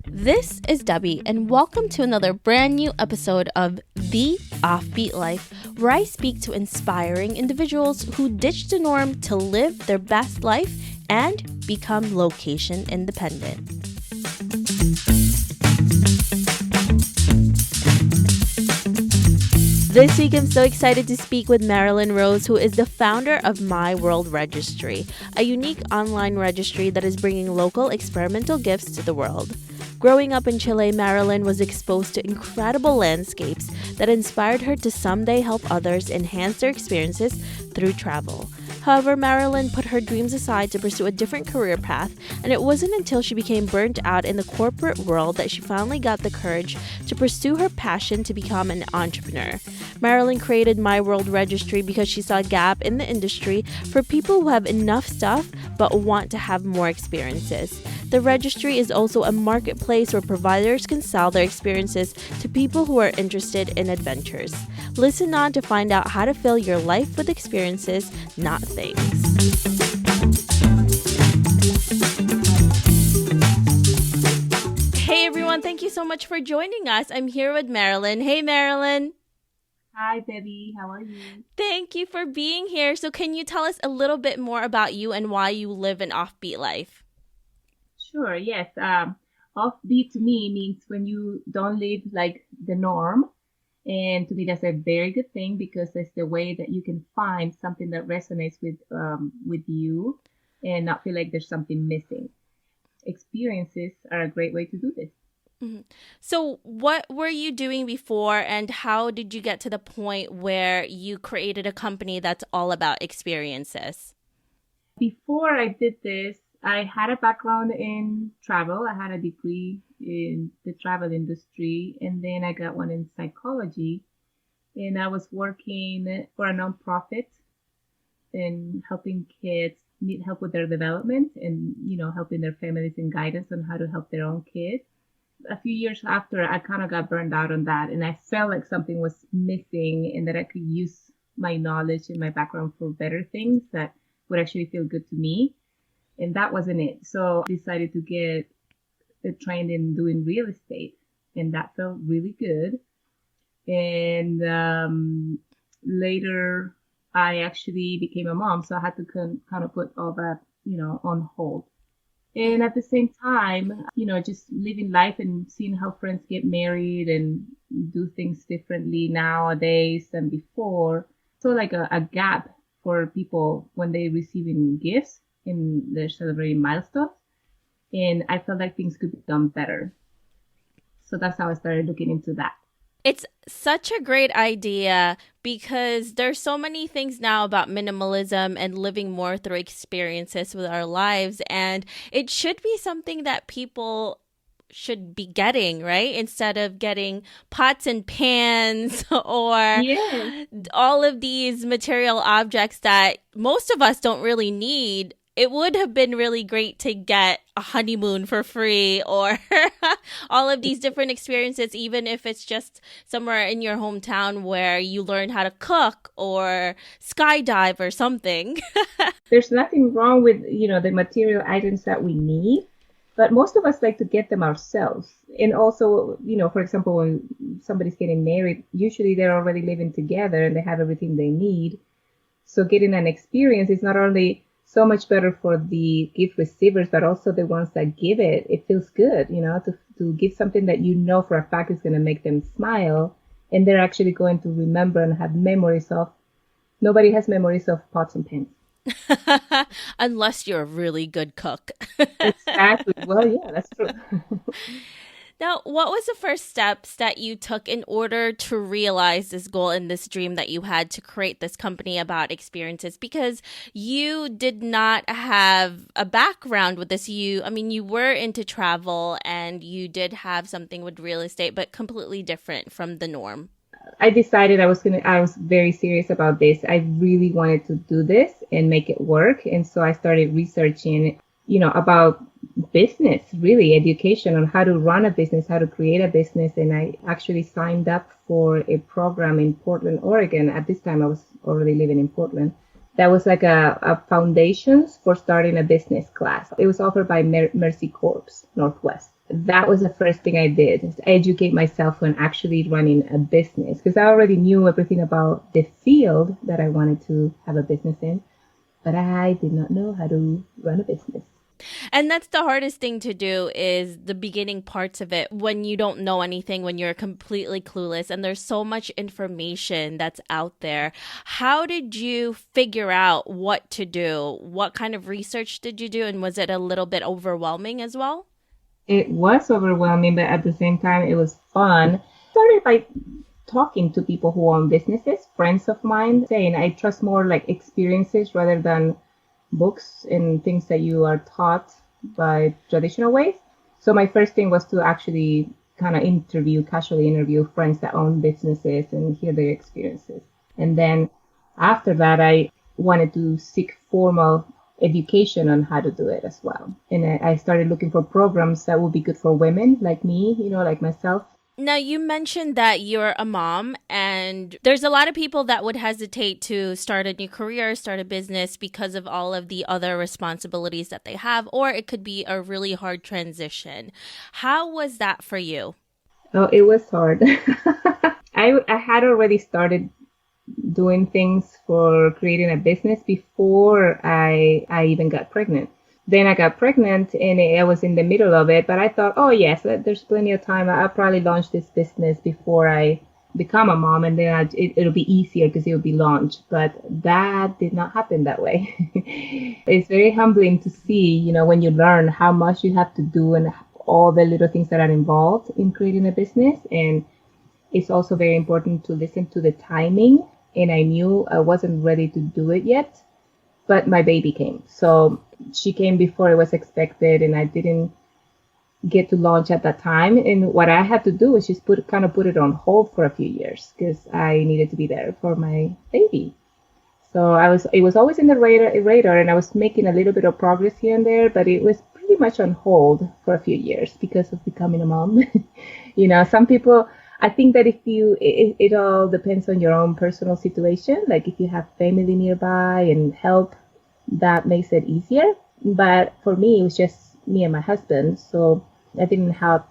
This is Debbie, and welcome to another brand new episode of The Offbeat Life, where I speak to inspiring individuals who ditch the norm to live their best life and become location independent. This week, I'm so excited to speak with Marilen Rose, who is the founder of My World Registry, a unique online registry that is bringing local experimental gifts to the world. Growing up in Chile, Marilyn was exposed to incredible landscapes that inspired her to someday help others enhance their experiences through travel. However, Marilyn put her dreams aside to pursue a different career path, and it wasn't until she became burnt out in the corporate world that she finally got the courage to pursue her passion to become an entrepreneur. Marilyn created My World Registry because she saw a gap in the industry for people who have enough stuff but want to have more experiences. The registry is also a marketplace where providers can sell their experiences to people who are interested in adventures. Listen on to find out how to fill your life with experiences, not things. Hey everyone, thank you so much for joining us. I'm here with Marilyn. Hey Marilyn. Hi, Debbie. How are you? Thank you for being here. So can you tell us a little bit more about you and why you live an offbeat life? Sure, yes. Offbeat to me means when you don't live like the norm. And to me, that's a very good thing because it's the way that you can find something that resonates with you and not feel like there's something missing. Experiences are a great way to do this. Mm-hmm. So what were you doing before and how did you get to the point where you created a company that's all about experiences? Before I did this, I had a background in travel. I had a degree in the travel industry, and then I got one in psychology. And I was working for a nonprofit and helping kids need help with their development and, helping their families and guidance on how to help their own kids. A few years after, I kind of got burned out on that, and I felt like something was missing and that I could use my knowledge and my background for better things that would actually feel good to me. And that wasn't it. So I decided to get trained in doing real estate, and that felt really good. And later, I actually became a mom, so I had to kind of put all that, on hold. And at the same time, just living life and seeing how friends get married and do things differently nowadays than before. So like a gap for people when they're receiving gifts and they're celebrating milestones. And I felt like things could be done better. So that's how I started looking into that. It's such a great idea because there's so many things now about minimalism and living more through experiences with our lives. And it should be something that people should be getting, right? Instead of getting pots and pans or all of these material objects that most of us don't really need. It would have been really great to get a honeymoon for free or all of these different experiences, even if it's just somewhere in your hometown where you learn how to cook or skydive or something. There's nothing wrong with, the material items that we need, but most of us like to get them ourselves. And also, for example, when somebody's getting married, usually they're already living together and they have everything they need. So getting an experience is not only so much better for the gift receivers, but also the ones that give it. It feels good, to give something that for a fact is going to make them smile, and they're actually going to remember and have memories of. Nobody has memories of pots and pans. Unless you're a really good cook. Exactly. Well, yeah, that's true. Now, what was the first steps that you took in order to realize this goal and this dream that you had to create this company about experiences? Because you did not have a background with this. You were into travel and you did have something with real estate, but completely different from the norm. I decided I was very serious about this. I really wanted to do this and make it work. And so I started researching, about business, really education on how to run a business, how to create a business. And I actually signed up for a program in Portland, Oregon. At this time, I was already living in Portland, That was like a foundations for starting a business class. It was offered by Mercy Corps Northwest. That was the first thing I did, is educate myself on actually running a business, because I already knew everything about the field that I wanted to have a business in, but I did not know how to run a business. And that's the hardest thing to do, is the beginning parts of it, when you don't know anything, when you're completely clueless and there's so much information that's out there. How did you figure out what to do? What kind of research did you do? And was it a little bit overwhelming as well? It was overwhelming, but at the same time, it was fun. Started by talking to people who own businesses, friends of mine, saying I trust more like experiences rather than books and things that you are taught by traditional ways. So my first thing was to actually kind of casually interview friends that own businesses and hear their experiences. And then after that, I wanted to seek formal education on how to do it as well. And I started looking for programs that would be good for women like me, like myself. Now, you mentioned that you're a mom, and there's a lot of people that would hesitate to start a new career, start a business because of all of the other responsibilities that they have, or it could be a really hard transition. How was that for you? Oh, it was hard. I had already started doing things for creating a business before I even got pregnant. Then I got pregnant and I was in the middle of it, but I thought, oh yes, there's plenty of time. I'll probably launch this business before I become a mom, and then it'll be easier because it'll be launched. But that did not happen that way. It's very humbling to see, when you learn how much you have to do and all the little things that are involved in creating a business. And it's also very important to listen to the timing. And I knew I wasn't ready to do it yet, but my baby came. So she came before it was expected, and I didn't get to launch at that time. And what I had to do was just put it on hold for a few years because I needed to be there for my baby. So it was always in the radar, and I was making a little bit of progress here and there, but it was pretty much on hold for a few years because of becoming a mom. Some people, I think that it all depends on your own personal situation. Like if you have family nearby and help, that makes it easier. But for me, it was just me and my husband. So I didn't have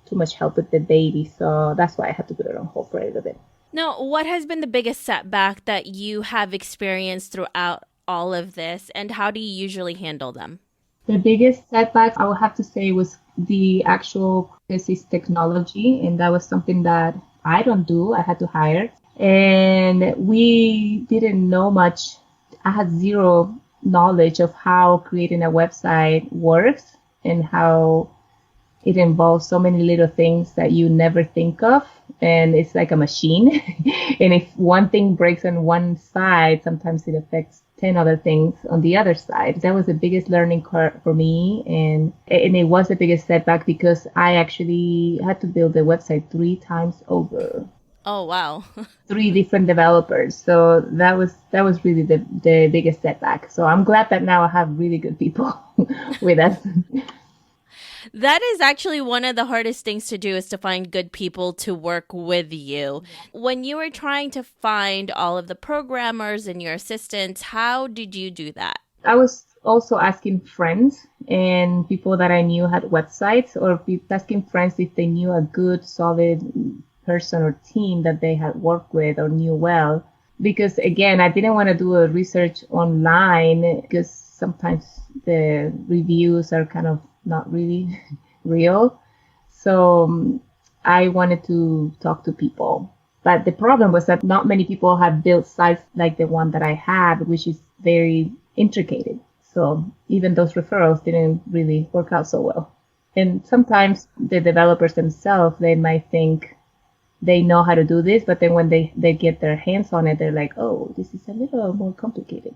too much help with the baby. So that's why I had to put it on hold for a little bit. Now, what has been the biggest setback that you have experienced throughout all of this, and how do you usually handle them? The biggest setback I would have to say was the actual thesis technology, and that was something that I don't do. I had to hire, and we didn't know much. I had zero knowledge of how creating a website works and how it involves so many little things that you never think of, and it's like a machine. And if one thing breaks on one side, sometimes it affects 10 other things on the other side. That was the biggest learning curve for me, and it was the biggest setback because I actually had to build the website 3 times over. Oh, wow. 3 different developers. So that was really the biggest setback. So I'm glad that now I have really good people with us. That is actually one of the hardest things to do, is to find good people to work with you. When you were trying to find all of the programmers and your assistants, how did you do that? I was also asking friends and people that I knew had websites, or asking friends if they knew a good, solid person or team that they had worked with or knew well. Because again, I didn't want to do a research online because sometimes the reviews are kind of not really real. So I wanted to talk to people. But the problem was that not many people have built sites like the one that I had, which is very intricate. So even those referrals didn't really work out so well. And sometimes the developers themselves, they might think they know how to do this, but then when they get their hands on it, they're like, oh, this is a little more complicated.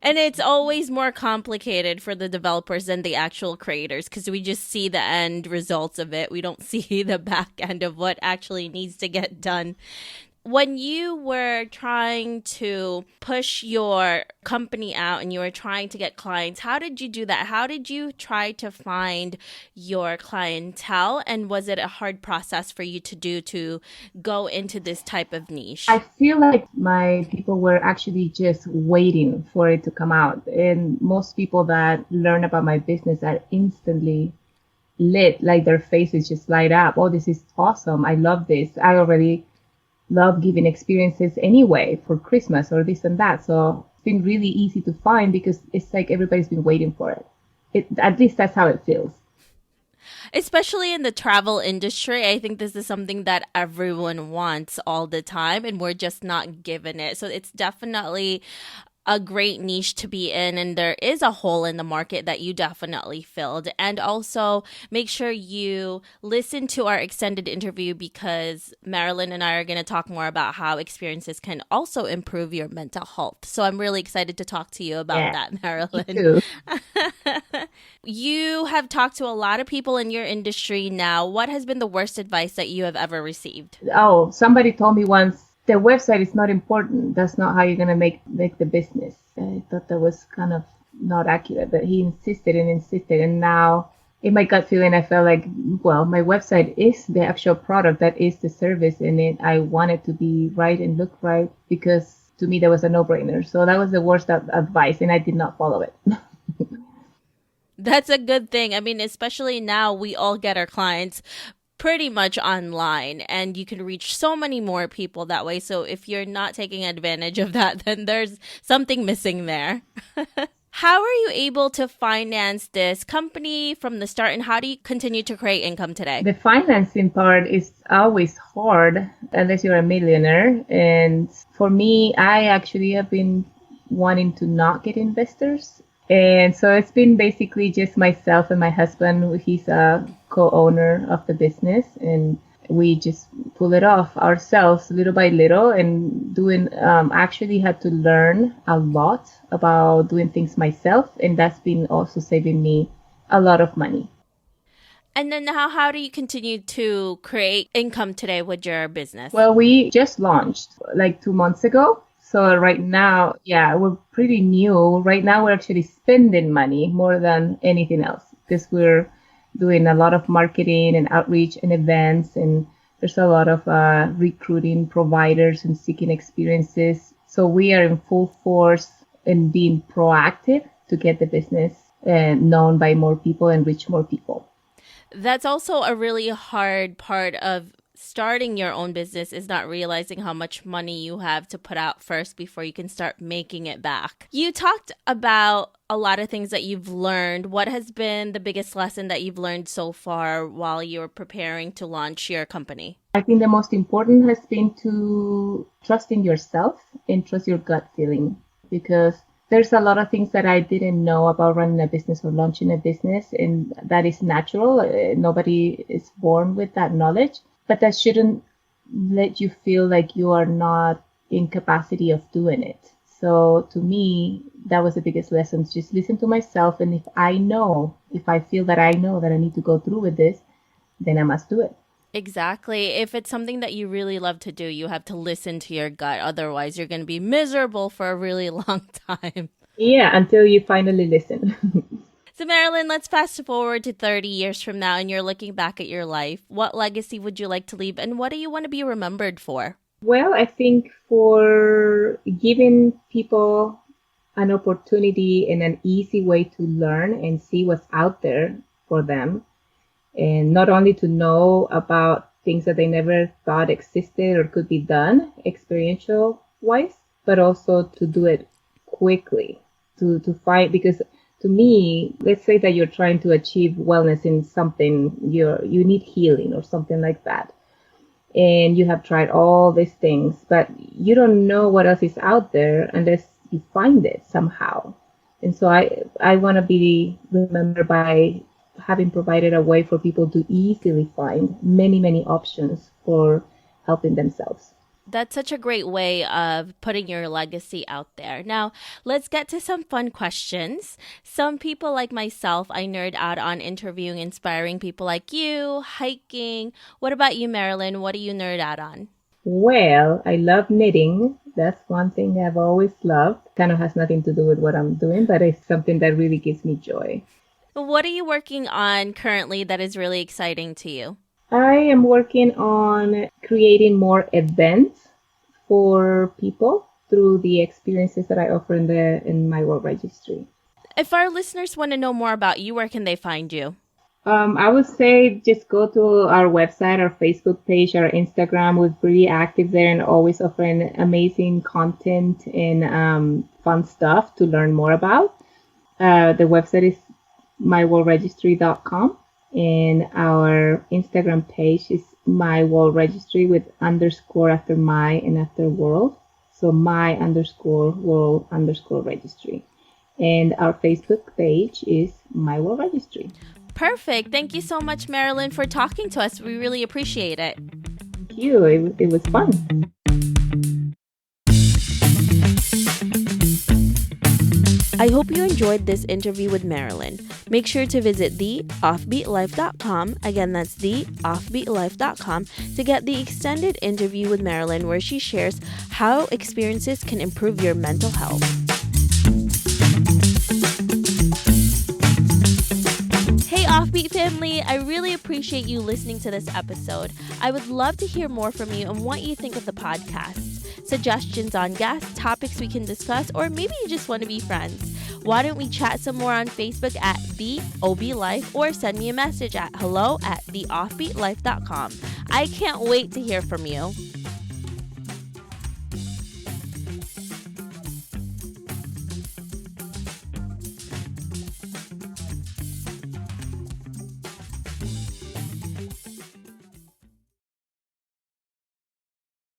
And it's always more complicated for the developers than the actual creators, because we just see the end results of it. We don't see the back end of what actually needs to get done. when you were trying to push your company out and you were trying to get clients, how did you do that? How did you try to find your clientele? And was it a hard process for you to do to go into this type of I niche? feel like my people were actually just waiting for it to come out. And most people that learn about my business are instantly lit, like their faces just light up. Oh, this is awesome. I love this. I already love giving experiences anyway for Christmas or this and that. So it's been really easy to find because it's like everybody's been waiting for it. At least that's how it feels. Especially in the travel industry, I think this is something that everyone wants all the time, and we're just not given it. So it's definitely a great niche to be in, and there is a hole in the market that you definitely filled. And also make sure you listen to our extended interview, because Marilyn and I are going to talk more about how experiences can also improve your mental health. So I'm really excited to talk to you about Yeah, that, me Marilyn. too. You have talked to a lot of people in your industry now. What has been the worst advice that you have ever received? Oh, somebody told me once the website is not important. That's not how you're gonna make the business. I thought that was kind of not accurate, but he insisted and insisted, and now in my gut feeling, I felt like, well, my website is the actual product, that is the service, and it I want it to be right and look right because to me that was a no-brainer. So that was the worst advice, and I did not follow it. That's a good thing. I mean, especially now we all get our clients pretty much online, and you can reach so many more people that way. So if you're not taking advantage of that, then there's something missing there. How are you able to finance this company from the start, and how do you continue to create income today? The financing part is always hard unless you're a millionaire. And for me, I actually have been wanting to not get investors. And so it's been basically just myself and my husband. He's a co-owner of the business, and we just pull it off ourselves little by little and doing actually had to learn a lot about doing things myself, and that's been also saving me a lot of money. And then how do you continue to create income today with your business? Well, we just launched like 2 months ago. So right now, yeah, we're pretty new. Right now, we're actually spending money more than anything else because we're doing a lot of marketing and outreach and events, and there's a lot of recruiting providers and seeking experiences. So we are in full force in being proactive to get the business known by more people and reach more people. That's also a really hard part of starting your own business, is not realizing how much money you have to put out first before you can start making it back. You talked about a lot of things that you've learned. What has been the biggest lesson that you've learned so far while you're preparing to launch your company? I think the most important has been to trust in yourself and trust your gut feeling, because there's a lot of things that I didn't know about running a business or launching a business, and that is natural. Nobody is born with that knowledge, but that shouldn't let you feel like you are not in capacity of doing it. So to me, that was the biggest lesson. Just listen to myself, and if I feel that I know that I need to go through with this, then I must do it. Exactly. If it's something that you really love to do, you have to listen to your gut. Otherwise, you're going to be miserable for a really long time. Yeah, until you finally listen. So, Marilyn, let's fast forward to 30 years from now, and you're looking back at your life. What legacy would you like to leave, and what do you want to be remembered for? Well, I think for giving people an opportunity and an easy way to learn and see what's out there for them, and not only to know about things that they never thought existed or could be done experiential wise, but also to do it quickly, to find, because to me, let's say that you're trying to achieve wellness in something, you need healing or something like that, and you have tried all these things, but you don't know what else is out there unless you find it somehow. And so I want to be remembered by having provided a way for people to easily find many, many options for helping themselves. That's such a great way of putting your legacy out there. Now, let's get to some fun questions. Some people like myself, I nerd out on interviewing inspiring people like you, hiking. What about you, Marilyn? What do you nerd out on? Well, I love knitting. That's one thing I've always loved. Kind of has nothing to do with what I'm doing, but it's something that really gives me joy. What are you working on currently that is really exciting to you? I am working on creating more events for people through the experiences that I offer in my world registry. If our listeners want to know more about you, where can they find you? I would say just go to our website, our Facebook page, our Instagram. We're pretty active there and always offering amazing content and fun stuff to learn more about. The website is myworldregistry.com and our Instagram page is My World Registry with underscore after my and after world. So my underscore world underscore registry. And our Facebook page is My World Registry. Perfect. Thank you so much, Marilyn, for talking to us. We really appreciate it. Thank you. It was fun. I hope you enjoyed this interview with Marilyn. Make sure to visit theoffbeatlife.com. Again, that's theoffbeatlife.com to get the extended interview with Marilyn where she shares how experiences can improve your mental health. Hey Offbeat family, I really appreciate you listening to this episode. I would love to hear more from you and what you think of the podcast. Suggestions on guests, topics we can discuss, or maybe you just want to be friends. Why don't we chat some more on Facebook at The OB Life or send me a message at hello@theoffbeatlife.com. I can't wait to hear from you.